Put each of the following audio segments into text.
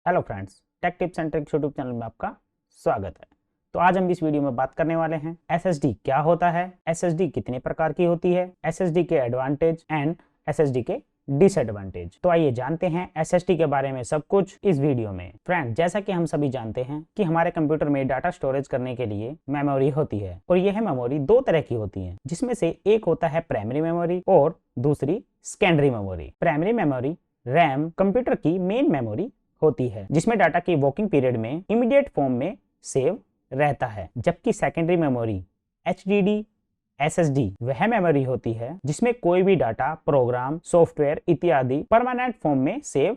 Hello friends, take tips and tricks YouTube channel में आपका स्वागत है। तो आज हम इस वीडियो में बात करने वाले हैं एसएसडी क्या होता है, एसएसडी कितने प्रकार की होती है, एसएसडी के एडवांटेज एंड एसएसडी के डिसएडवांटेज। तो आइए जानते हैं एसएसडी के बारे में सब कुछ इस वीडियो में। फ्रेंड, जैसा कि हम सभी जानते हैं कि हमारे कंप्यूटर में डाटा स्टोरेज करने के लिए मेमोरी होती है और यह मेमोरी दो तरह की होती है, जिसमें से एक होता है प्राइमरी मेमोरी और दूसरी secondary memory. Primary memory RAM computer की मेन मेमोरी होती है, जिसमें डाटा की वर्किंग पीरियड में इमीडिएट फॉर्म में सेव रहता है, जबकि सेकेंडरी मेमोरी एचडीडी एसएसडी वह मेमोरी होती है जिसमें कोई भी डाटा, प्रोग्राम, सॉफ्टवेयर इत्यादि परमानेंट फॉर्म में सेव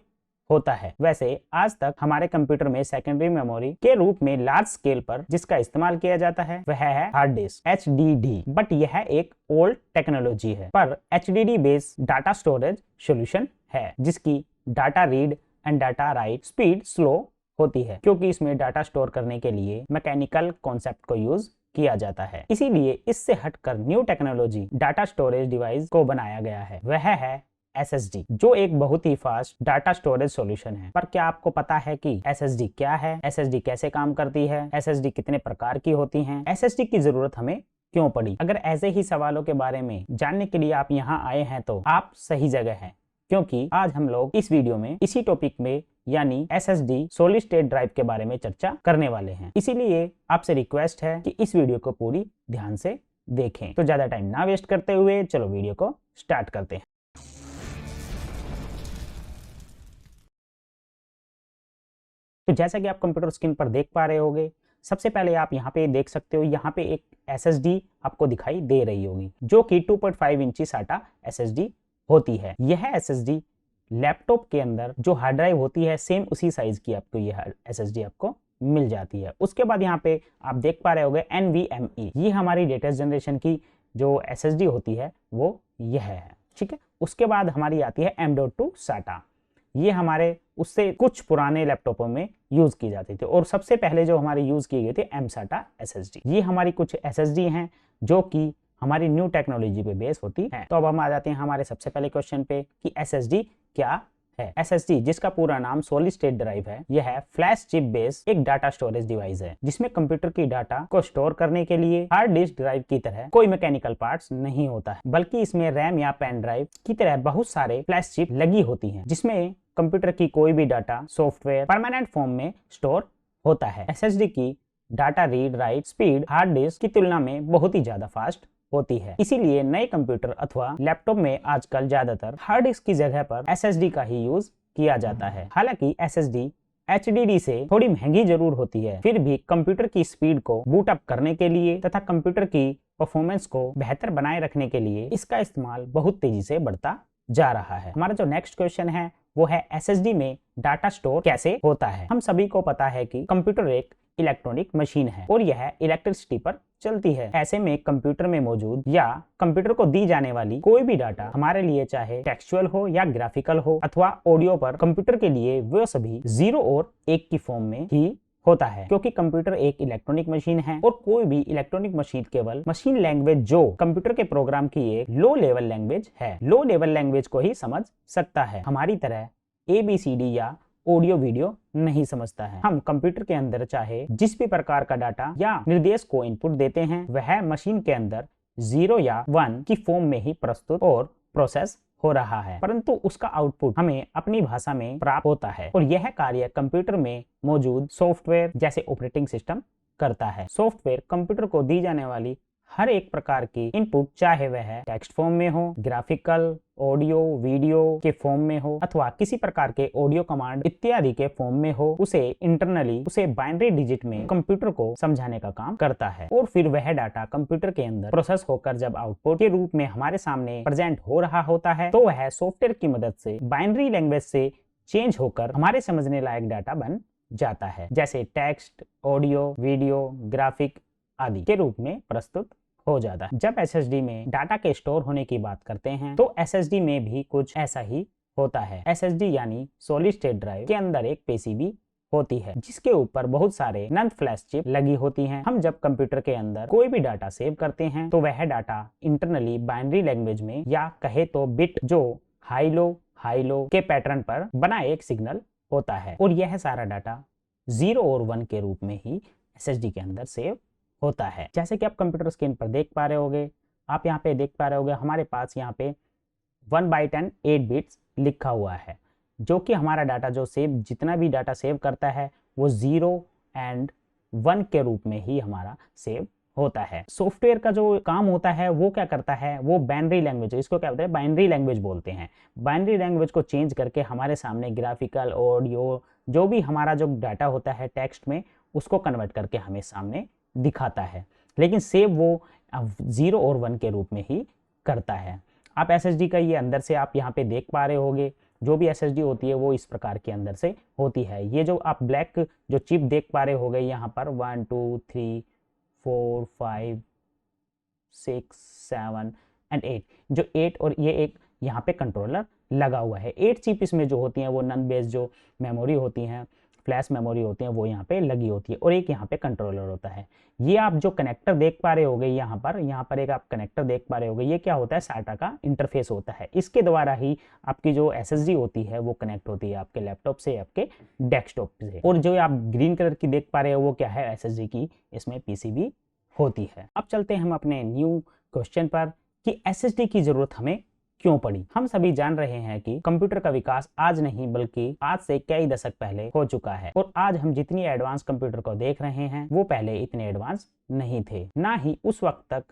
होता है। वैसे आज तक हमारे कंप्यूटर में सेकेंडरी मेमोरी के रूप में लार्ज स्केल पर जिसका इस्तेमाल किया जाता है वह है हार्ड डिस्क एचडीडी, बट यह एक ओल्ड टेक्नोलॉजी है। पर HDD based data storage solution है जिसकी data read and data right speed slow होती है, क्योंकि इसमें डाटा स्टोर करने के लिए मैकेनिकल कॉन्सेप्ट को यूज किया जाता है। इसीलिए इससे हटकर new technology data storage device को बनाया गया है, वह है एसएसडी, जो एक बहुत ही फास्ट डाटा स्टोरेज सॉल्यूशन है। पर क्या आपको पता है कि एसएसडी क्या है, एसएसडी कैसे काम करती है, एसएसडी कितने प्रकार की होती है, एसएसडी की जरूरत हमें क्यों पड़ी? अगर ऐसे ही सवालों के बारे में जानने के लिए आप यहाँ आए हैं तो आप सही जगह हैं, क्योंकि आज हम लोग इस वीडियो में इसी टॉपिक में यानी एसएसडी सॉलिड स्टेट ड्राइव के बारे में चर्चा करने वाले हैं। इसीलिए आपसे रिक्वेस्ट है कि इस वीडियो को पूरी ध्यान से देखें। तो ज्यादा टाइम ना वेस्ट करते हुए चलो वीडियो को स्टार्ट करते हैं। तो जैसा कि आप कंप्यूटर स्क्रीन पर देख पा रहे होंगे, सबसे पहले आप यहाँ पे देख सकते हो, यहाँ पे एक एसएसडी आपको दिखाई दे रही होगी जो कि 2.5 इंची साटा एसएसडी होती है। यह एसएसडी लैपटॉप के अंदर जो हार्ड ड्राइव होती है सेम उसी साइज की आपको यह एसएसडी आपको मिल जाती है। उसके बाद यहाँ पे आप देख पा रहे होंगे NVMe, ये हमारी लेटेस्ट जनरेशन की जो एसएसडी होती है वो यह है, ठीक है। उसके बाद हमारी आती है M.2 SATA, ये हमारे उससे कुछ पुराने लैपटॉपों में यूज की जाती थी और सबसे पहले जो हमारी यूज की गई थी M-SATA SSD। ये हमारी कुछ एसएसडी हैं जो कि हमारी न्यू टेक्नोलॉजी पे बेस होती है। तो अब हम आ जाते हैं हमारे सबसे पहले क्वेश्चन पे कि एसएसडी क्या है। एसएसडी, जिसका पूरा नाम सॉलिड स्टेट ड्राइव है, यह फ्लैश चिप बेस्ड एक डाटा स्टोरेज डिवाइस है जिसमें कंप्यूटर की डाटा को स्टोर करने के लिए हार्ड डिस्क ड्राइव की तरह कोई मैकेनिकल पार्ट्स नहीं होता है, बल्कि इसमें रैम या पेन ड्राइव की तरह बहुत सारे फ्लैश चिप लगी होती हैं जिसमें कंप्यूटर की कोई भी डाटा, सॉफ्टवेयर परमानेंट फॉर्म में स्टोर होता है। एसएसडी की data read write speed hard disk की तुलना में बहुत ही ज्यादा फास्ट होती है। इसीलिए नए कंप्यूटर अथवा लैपटॉप में आजकल ज्यादातर हार्ड डिस्क की जगह पर एसएसडी का ही यूज किया जाता है। हालांकि एसएसडी एचडीडी से थोड़ी महंगी जरूर होती है, फिर भी कंप्यूटर की स्पीड को बूट अप करने के लिए तथा कंप्यूटर की परफॉर्मेंस को बेहतर बनाए रखने के लिए इसका इस्तेमाल बहुत तेजी से बढ़ता जा रहा है। हमारा जो नेक्स्ट क्वेश्चन है वो है एसएसडी में डाटा स्टोर कैसे होता है। हम सभी को पता है कि कंप्यूटर एक इलेक्ट्रॉनिक मशीन है और यह इलेक्ट्रिसिटी पर चलती है। ऐसे में कंप्यूटर में मौजूद या कंप्यूटर को दी जाने वाली कोई भी डाटा हमारे लिए चाहे टेक्सचुअल हो या ग्राफिकल हो अथवा ऑडियो पर, कंप्यूटर के लिए वो सभी 0 और 1 की फॉर्म में ही होता है, क्योंकि कंप्यूटर एक इलेक्ट्रॉनिक मशीन है और कोई भी इलेक्ट्रॉनिक मशीन केवल मशीन लैंग्वेज जो कंप्यूटर के प्रोग्राम की एक लो लेवल लैंग्वेज है, लो लेवल लैंग्वेज को ही समझ सकता है। हमारी तरह ABCD या ऑडियो वीडियो नहीं समझता है। हम कंप्यूटर के अंदर चाहे जिस भी प्रकार का डाटा या निर्देश को इनपुट देते हैं वह मशीन के अंदर 0 या 1 की फॉर्म में ही प्रस्तुत और प्रोसेस हो रहा है, परंतु उसका आउटपुट हमें अपनी भाषा में प्राप्त होता है और यह कार्य कंप्यूटर में मौजूद सॉफ्टवेयर जैसे ऑपरेटिंग सिस्टम करता है। सॉफ्टवेयर कंप्यूटर को दी जाने वाली हर एक प्रकार की इनपुट, चाहे वह टेक्स्ट फॉर्म में हो, ग्राफिकल, ऑडियो वीडियो के फॉर्म में हो अथवा किसी प्रकार के ऑडियो कमांड इत्यादि के फॉर्म में हो, उसे इंटरनली उसे बाइनरी डिजिट में कंप्यूटर को समझाने का काम करता है और फिर वह डाटा कंप्यूटर के अंदर प्रोसेस होकर जब आउटपुट के रूप में हमारे सामने प्रेजेंट हो रहा होता है तो वह सॉफ्टवेयर की मदद से बाइनरी लैंग्वेज से चेंज होकर हमारे समझने लायक डाटा बन जाता है, जैसे टेक्स्ट, ऑडियो, वीडियो, ग्राफिक आदि के रूप में प्रस्तुत हो जाता है। जब एसएसडी में डाटा के स्टोर होने की बात करते हैं तो एसएसडी में भी कुछ ऐसा ही होता है। एसएसडी यानी सॉलिड स्टेट ड्राइव के अंदर एक पीसीबी होती है जिसके ऊपर बहुत सारे नंद फ्लैश चिप लगी होती हैं। हम जब कंप्यूटर के अंदर कोई भी डाटा सेव करते हैं तो वह डाटा इंटरनली बाइनरी लैंग्वेज में या कहे तो बिट जो हाई लो के पैटर्न पर बना एक सिग्नल होता है और यह सारा डाटा 0 और 1 के रूप में ही SSD के अंदर सेव होता है। जैसे कि आप कंप्यूटर स्क्रीन पर देख पा रहे होगे, आप यहाँ पे देख पा रहे होगे हमारे पास यहाँ पे 1 बाइट एंड 8 बिट्स लिखा हुआ है, जो कि हमारा डाटा जो सेव जितना भी डाटा सेव करता है वो 0 एंड 1 के रूप में ही हमारा सेव होता है। सॉफ्टवेयर का जो काम होता है वो क्या करता है, वो बाइनरी लैंग्वेज, इसको क्या बोलते हैं, बाइनरी लैंग्वेज बोलते हैं। बाइनरी लैंग्वेज को चेंज करके हमारे सामने ग्राफिकल, ऑडियो, जो भी हमारा जो डाटा होता है टेक्स्ट में, उसको कन्वर्ट करके हमें सामने दिखाता है। लेकिन सेव वो 0 और 1 के रूप में ही करता है। आप SSD का ये अंदर से आप यहाँ पे देख पा रहे होगे, जो भी SSD होती है वो इस प्रकार के अंदर से होती है। ये जो आप ब्लैक जो चिप देख पा रहे होगे यहाँ पर 1 2 3 4 5 6 7 एंड 8, जो 8 और ये एक यहाँ पे कंट्रोलर लगा हुआ है। 8 चिप इसमें जो होती हैं वो नन बेस्ड जो मेमोरी होती हैं, फ्लैश मेमोरी होती हैं, वो यहाँ पे लगी होती है और एक यहाँ पे कंट्रोलर होता है। ये आप जो कनेक्टर देख पा रहे होगे यहाँ पर एक आप कनेक्टर देख पा रहे होगे, ये क्या होता है, SATA का इंटरफेस होता है। इसके द्वारा ही आपकी जो SSD होती है वो कनेक्ट होती है आपके लैपटॉप से, आपके डेस्कटॉप से। और जो आप ग्रीन कलर की देख पा रहे हो वो क्या है, SSD की इसमें PCB होती है। अब चलते हैं हम अपने न्यू क्वेश्चन पर कि SSD की जरूरत हमें क्यों पड़ी। हम सभी जान रहे हैं कि कंप्यूटर का विकास आज नहीं बल्कि आज से कई दशक पहले हो चुका है और आज हम जितनी एडवांस कंप्यूटर को देख रहे हैं वो पहले इतने एडवांस नहीं थे, ना ही उस वक्त तक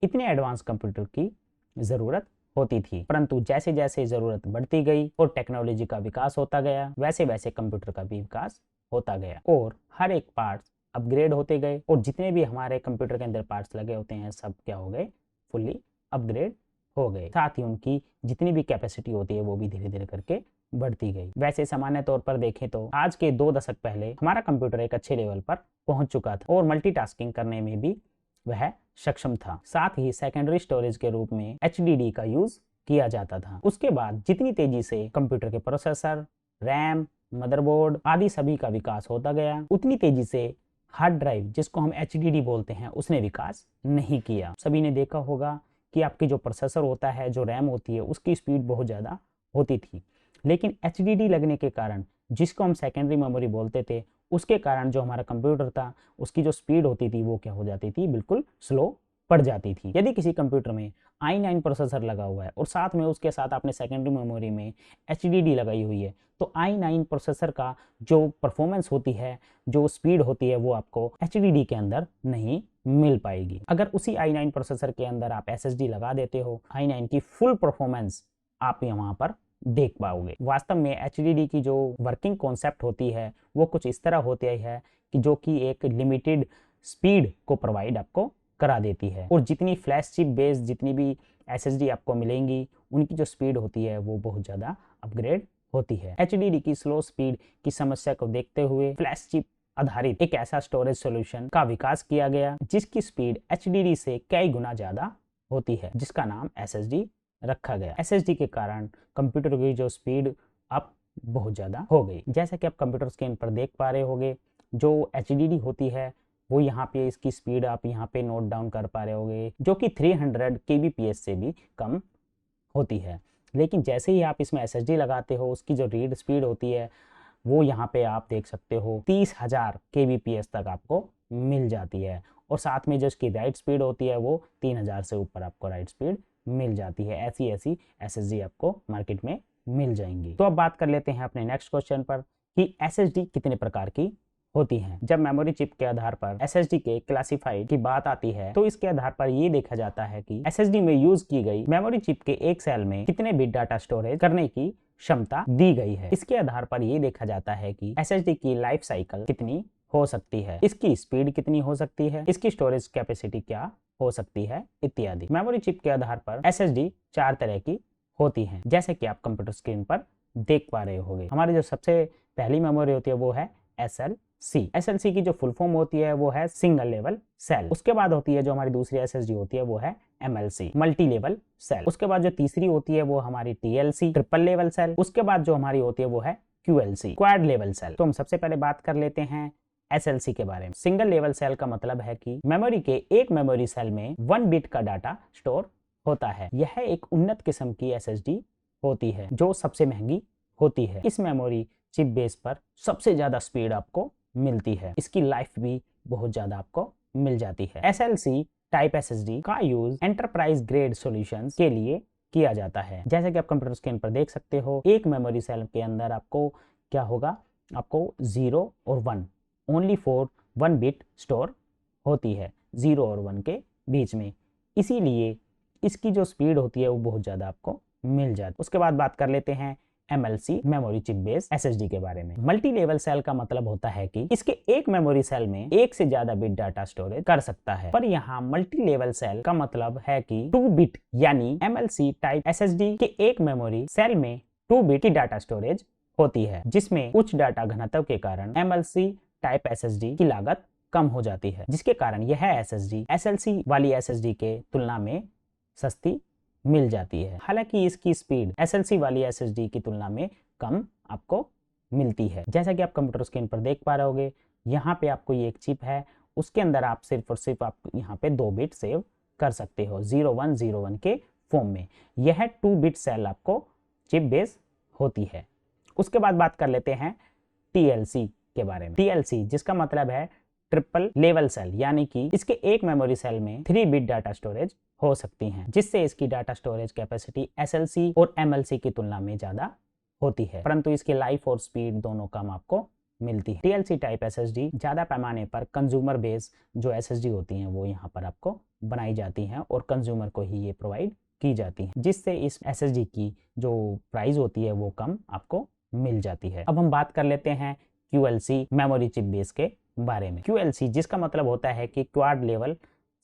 इतने एडवांस कंप्यूटर की जरूरत होती थी। परंतु जैसे जैसे जरूरत बढ़ती गई और टेक्नोलॉजी का विकास होता गया, वैसे वैसे कंप्यूटर का भी विकास होता गया और हर एक पार्ट अपग्रेड होते गए और जितने भी हमारे कंप्यूटर के अंदर पार्ट्स लगे होते हैं सब क्या हो गए, फुल्ली अपग्रेड हो गए। साथ ही उनकी जितनी भी कैपेसिटी होती है वो भी धीरे धीरे करके बढ़ती गई। वैसे सामान्य तौर पर देखें तो आज के 2 दशक पहले हमारा कंप्यूटर एक अच्छे लेवल पर पहुंच चुका था और मल्टीटास्किंग करने में भी वह सक्षम था। साथ ही सेकेंडरी स्टोरेज के रूप में HDD का यूज किया जाता था। उसके बाद जितनी तेजी से कंप्यूटर के प्रोसेसर, रैम, मदरबोर्ड आदि सभी का विकास होता गया, उतनी तेजी से हार्ड ड्राइव, जिसको हम HDD बोलते हैं, उसने विकास नहीं किया। सभी ने देखा होगा कि आपकी जो प्रोसेसर होता है, जो रैम होती है, उसकी स्पीड बहुत ज़्यादा होती थी। लेकिन HDD लगने के कारण, जिसको हम सेकेंडरी मेमोरी बोलते थे, उसके कारण जो हमारा कंप्यूटर था उसकी जो स्पीड होती थी वो क्या हो जाती थी, बिल्कुल स्लो पड़ जाती थी। यदि किसी कंप्यूटर में i9 प्रोसेसर लगा हुआ है और साथ में उसके साथ आपने सेकेंडरी मेमोरी में HDD लगाई हुई है, तो i9 प्रोसेसर का जो परफॉर्मेंस होती है, जो स्पीड होती है, वो आपको HDD के अंदर नहीं मिल पाएगी। अगर उसी i9 प्रोसेसर के अंदर आप SSD लगा देते हो, i9 की फुल परफॉर्मेंस आप वहां पर देख पाओगे। वास्तव में HDD की जो वर्किंग कॉन्सेप्ट होती है वो कुछ इस तरह होती है कि जो कि एक लिमिटेड स्पीड को प्रोवाइड आपको करा देती है और जितनी फ्लैश चिप बेस्ड जितनी भी SSD आपको मिलेंगी उनकी जो स्पीड होती है वो बहुत ज़्यादा अपग्रेड होती है। HDD की स्लो स्पीड की समस्या को देखते हुए फ्लैश चिप आधारित एक ऐसा स्टोरेज सॉल्यूशन का विकास किया गया जिसकी स्पीड HDD से कई गुना ज़्यादा होती है, जिसका नाम SSD रखा गया। SSD के कारण कंप्यूटर की जो स्पीड अब बहुत ज़्यादा हो गई। जैसा कि आप कंप्यूटर स्क्रीन पर देख पा रहे होगे, जो HDD होती है वो यहाँ पे इसकी स्पीड आप यहाँ पे नोट डाउन कर पा रहे होगे, जो कि 300 kbps से भी कम होती है। लेकिन जैसे ही आप इसमें SSD लगाते हो, उसकी जो रीड स्पीड होती है वो यहाँ पे आप देख सकते हो 30,000 kbps तक आपको मिल जाती है और साथ में जो इसकी राइट स्पीड होती है वो 3000 से ऊपर आपको राइट स्पीड मिल जाती है। ऐसी ऐसी SSD आपको मार्केट में मिल जाएंगी। तो अब बात कर लेते हैं अपने नेक्स्ट क्वेश्चन पर कि SSD कितने प्रकार की होती हैं। जब मेमोरी चिप के आधार पर SSD के क्लासिफाइड की बात आती है तो इसके आधार पर ये देखा जाता है कि SSD में यूज की गई मेमोरी चिप के एक सेल में कितने बिट डाटा स्टोरेज करने की क्षमता दी गई है। इसके आधार पर ये देखा जाता है कि SSD की लाइफ साइकिल कितनी हो सकती है, इसकी स्पीड कितनी हो सकती है, इसकी स्टोरेज कैपेसिटी क्या हो सकती है इत्यादि। मेमोरी चिप के आधार पर SSD 4 तरह की होती हैं, जैसे कि आप कंप्यूटर स्क्रीन पर देख पा रहे होंगे। हमारी जो सबसे पहली मेमोरी होती है वो है SLC की जो फुल फॉर्म होती है वो है सिंगल लेवल सेल। उसके बाद होती है जो हमारी दूसरी SSD होती है वो है MLC, मल्टी लेवल सेल। उसके बाद जो तीसरी होती है वो हमारी TLC, ट्रिपल लेवल सेल। उसके बाद जो हमारी होती है वो है QLC, क्वाड लेवल सेल। तो हम सबसे पहले बात कर लेते हैं SLC के बारे में। सिंगल लेवल सेल का मतलब है कि मेमोरी के एक मेमोरी सेल में 1 बिट का डाटा स्टोर होता है। यह एक उन्नत किस्म की SSD होती है जो सबसे महंगी होती है। इस मेमोरी चिप बेस पर सबसे ज़्यादा स्पीड आपको मिलती है। इसकी लाइफ भी बहुत ज़्यादा आपको मिल जाती है। SLC टाइप SSD का यूज एंटरप्राइज ग्रेड सॉल्यूशंस के लिए किया जाता है। जैसे कि आप कंप्यूटर स्क्रीन पर देख सकते हो, एक मेमोरी सेल के अंदर आपको क्या होगा, आपको 0 और 1 ओनली फॉर 1 बिट स्टोर होती है 0 और 1 के बीच में, इसीलिए इसकी जो स्पीड होती है वो बहुत ज़्यादा आपको मिल जाती है। उसके बाद बात कर लेते हैं MLC memory chip base SSD के बारे में। मल्टी लेवल सेल का मतलब होता है कि इसके एक मेमोरी सेल में एक से ज्यादा बिट डाटा स्टोरेज कर सकता है, पर यहाँ मल्टी लेवल सेल का मतलब है कि 2 बिट यानी MLC टाइप SSD के एक मेमोरी सेल में 2 बिट की डाटा स्टोरेज होती है, जिसमें उच्च डाटा घनत्व के कारण MLC टाइप SSD की लागत कम हो जाती है, जिसके कारण यह SSD SLC वाली SSD के तुलना में सस्ती मिल जाती है। हालांकि इसकी स्पीड SLC वाली SSD की तुलना में कम आपको मिलती है। जैसा कि आप कंप्यूटर स्क्रीन पर देख पा रहे होगे, यहाँ पे आपको ये एक चिप है, उसके अंदर आप सिर्फ और सिर्फ आप यहाँ पे 2 बिट सेव कर सकते हो 0101 के फॉर्म में। यह 2 बिट सेल आपको चिप बेस होती है। उसके बाद बात कर लेते हैं TLC के बारे में। TLC जिसका मतलब है ट्रिपल लेवल सेल, यानी कि इसके एक मेमोरी सेल में 3 बिट डाटा स्टोरेज हो सकती हैं, जिससे इसकी डाटा स्टोरेज कैपेसिटी SLC और MLC की तुलना में ज्यादा होती है, परंतु इसकी लाइफ और स्पीड दोनों कम आपको मिलती है। TLC टाइप SSD ज्यादा पैमाने पर कंज्यूमर बेस जो SSD होती हैं वो यहाँ पर आपको बनाई जाती हैं और कंज्यूमर को ही ये प्रोवाइड की जाती है, जिससे इस SSD की जो प्राइस होती है वो कम आपको मिल जाती है। अब हम बात कर लेते हैं QLC मेमोरी चिप बेस के बारे में। QLC जिसका मतलब होता है कि क्वाड लेवल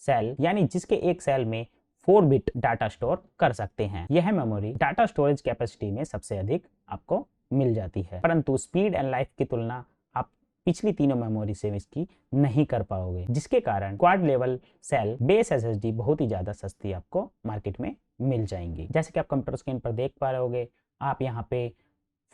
सेल, यानी जिसके एक सेल में 4 बिट डाटा स्टोर कर सकते हैं। यह मेमोरी डाटा स्टोरेज कैपेसिटी में सबसे अधिक आपको मिल जाती है, परंतु स्पीड एंड लाइफ की तुलना आप पिछली तीनों मेमोरी से इसकी नहीं कर पाओगे, जिसके कारण quad level cell base SSD बहुत ही ज्यादा सस्ती आपको मार्केट में मिल जाएंगी। जैसे कि आप कंप्यूटर स्क्रीन पर देख पा रहे होगे, आप यहाँ पे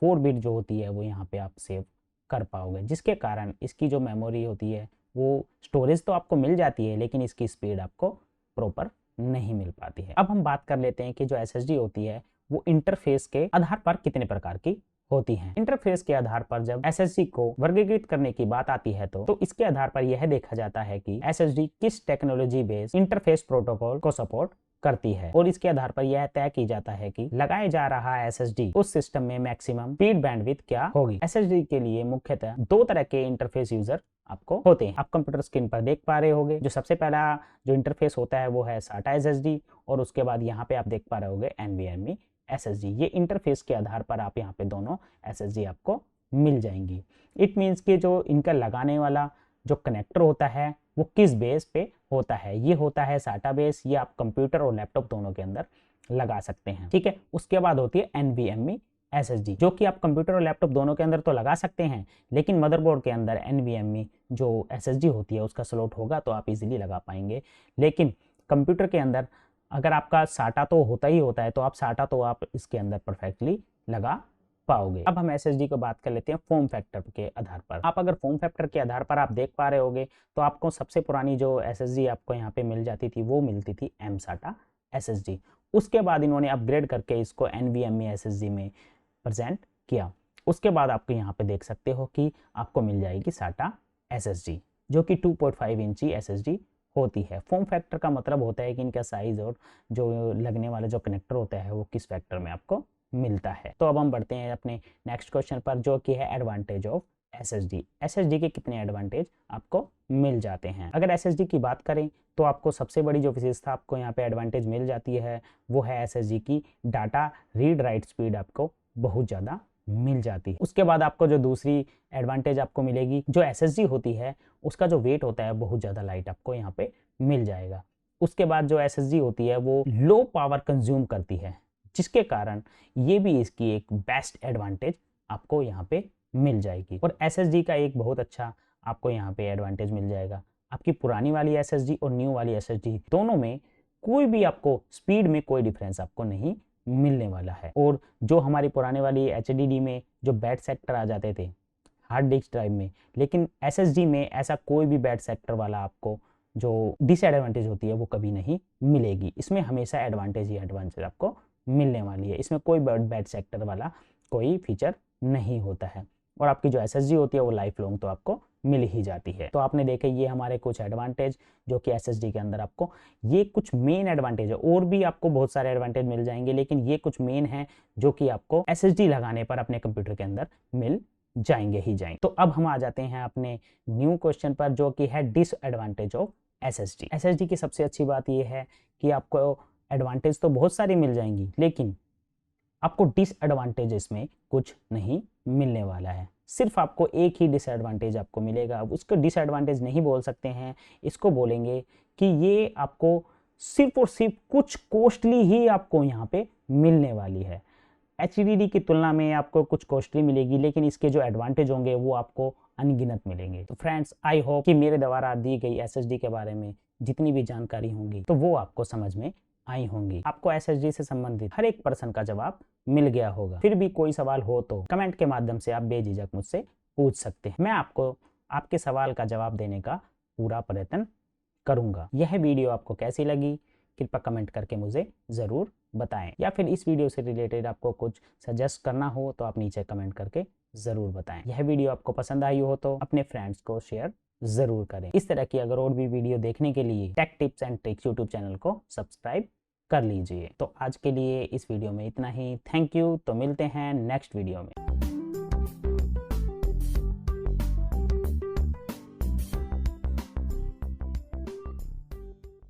4 बिट जो होती है वो यहाँ पे आप सेव कर पाओगे, जिसके कारण इसकी जो मेमोरी होती है वो स्टोरेज तो आपको मिल जाती है, लेकिन इसकी स्पीड आपको प्रॉपर नहीं मिल पाती है। अब हम बात कर लेते हैं कि जो SSD होती है वो इंटरफेस के आधार पर कितने प्रकार की होती हैं। इंटरफेस के आधार पर जब SSD को वर्गीकृत करने की बात आती है तो इसके आधार पर यह देखा जाता है कि SSD किस टेक्नोलॉजी बेस्ड इंटरफेस प्रोटोकॉल को सपोर्ट करती है, और इसके आधार पर यह तय की जाता है कि लगाए जा रहा SSD उस सिस्टम में मैक्सिमम स्पीड बैंडविड्थ क्या होगी। SSD के लिए मुख्यतः 2 तरह के इंटरफेस यूजर आपको होते हैं। आप कंप्यूटर स्क्रीन पर देख पा रहे होगे, जो सबसे पहला जो इंटरफेस होता है वो है SATA SSD, और उसके बाद यहाँ पे आप देख पा रहे होगे NVMe SSD। ये इंटरफेस के आधार पर आप यहाँ पे दोनों SSD आपको मिल जाएंगी। इट मीन्स कि जो इनका लगाने वाला जो कनेक्टर होता है वो किस बेस पे होता है, ये होता है SATA बेस, ये आप कंप्यूटर और लैपटॉप दोनों के अंदर लगा सकते हैं, ठीक है। उसके बाद होती है NVMe SSD, जो कि आप कंप्यूटर और लैपटॉप दोनों के अंदर तो लगा सकते हैं, लेकिन मदरबोर्ड के अंदर NVMe जो SSD होती है उसका स्लॉट होगा तो आप इजीली लगा पाएंगे। लेकिन कंप्यूटर के अंदर अगर आपका SATA तो होता ही होता है, तो आप SATA तो आप इसके अंदर परफेक्टली लगा पाओगे। अब हम SSD को बात कर लेते हैं फॉर्म फैक्टर के आधार पर। आप अगर फॉर्म फैक्टर के आधार पर आप देख पा रहे होगे तो आपको सबसे पुरानी जो SSD आपको यहाँ पे मिल जाती थी वो मिलती थी M-SATA SSD। उसके बाद इन्होंने अपग्रेड करके इसको NVMe SSD में प्रेजेंट किया। उसके बाद आपको यहाँ पे देख सकते हो कि आपको मिल जाएगी SATA SSD, जो कि 2.5 इंची SSD होती है। फॉर्म फैक्टर का मतलब होता है कि इनका साइज और जो लगने वाला जो कनेक्टर होता है वो किस फैक्टर में आपको मिलता है। तो अब हम बढ़ते हैं अपने नेक्स्ट क्वेश्चन पर, जो कि है एडवांटेज ऑफ SSD। SSD के कितने एडवांटेज आपको मिल जाते हैं। अगर SSD की बात करें तो आपको सबसे बड़ी जो विशेषता आपको यहाँ पे एडवांटेज मिल जाती है वो है SSD की डाटा रीड राइट स्पीड आपको बहुत ज़्यादा मिल जाती है। उसके बाद आपको जो दूसरी एडवांटेज आपको मिलेगी, जो SSD होती है उसका जो वेट होता है बहुत ज़्यादा लाइट आपको यहाँ पे मिल जाएगा। उसके बाद जो SSD होती है वो लो पावर कंज्यूम करती है, जिसके कारण ये भी इसकी एक बेस्ट एडवांटेज आपको यहाँ पे मिल जाएगी। और SSD का एक बहुत अच्छा आपको यहाँ पे एडवांटेज मिल जाएगा, आपकी पुरानी वाली SSD और न्यू वाली SSD दोनों में कोई भी आपको स्पीड में कोई डिफरेंस आपको नहीं मिलने वाला है। और जो हमारी पुराने वाली HDD में जो बैड सेक्टर आ जाते थे हार्ड डिस्क ड्राइव में, लेकिन SSD में ऐसा कोई भी बैड सेक्टर वाला आपको जो डिसएडवांटेज होती है वो कभी नहीं मिलेगी। इसमें हमेशा एडवांटेज ही एडवांटेज आपको मिलने वाली है। इसमें कोई बैड सेक्टर वाला कोई फीचर नहीं होता है। और आपकी जो SSD होती है वो लाइफ लॉन्ग तो आपको मिल ही जाती है। तो आपने देखे ये हमारे कुछ एडवांटेज जो कि SSD के अंदर आपको, ये कुछ मेन एडवांटेज है, और भी आपको बहुत सारे एडवांटेज मिल जाएंगे, लेकिन ये कुछ मेन है जो कि आपको SSD लगाने पर अपने कंप्यूटर के अंदर मिल जाएंगे ही जाएंगे। तो अब हम आ जाते हैं अपने न्यू क्वेश्चन पर जो कि है डिसएडवांटेज ऑफ SSD। SSD की सबसे अच्छी बात ये है कि आपको एडवांटेज तो बहुत सारी मिल जाएंगी, लेकिन आपको डिसएडवांटेज इसमें कुछ नहीं मिलने वाला है। सिर्फ आपको एक ही डिसएडवांटेज आपको मिलेगा, उसको डिसएडवांटेज नहीं बोल सकते हैं, इसको बोलेंगे कि ये आपको सिर्फ और सिर्फ कुछ कॉस्टली ही आपको यहाँ पे मिलने वाली है। HDD की तुलना में आपको कुछ कॉस्टली मिलेगी, लेकिन इसके जो एडवांटेज होंगे वो आपको अनगिनत मिलेंगे। तो फ्रेंड्स, आई होप कि मेरे द्वारा दी गई SSD के बारे में जितनी भी जानकारी होंगी तो वो आपको समझ में आई होंगी। आपको SSD से संबंधित हर एक प्रश्न का जवाब मिल गया होगा। फिर भी कोई सवाल हो तो कमेंट के माध्यम से आप बेझिझक मुझसे पूछ सकते हैं। मैं आपको आपके सवाल का जवाब देने का पूरा प्रयत्न करूंगा। यह वीडियो आपको कैसी लगी कृपया कमेंट करके मुझे ज़रूर बताएं, या फिर इस वीडियो से रिलेटेड आपको कुछ सजेस्ट करना हो तो आप नीचे कमेंट करके ज़रूर बताएं। यह वीडियो आपको पसंद आई हो तो अपने फ्रेंड्स को शेयर ज़रूर करें। इस तरह की अगर और भी वीडियो देखने के लिए take tips and tricks YouTube channel को सब्सक्राइब कर लीजिए। तो आज के लिए इस वीडियो में इतना ही। Thank you. तो मिलते हैं नेक्स्ट वीडियो में।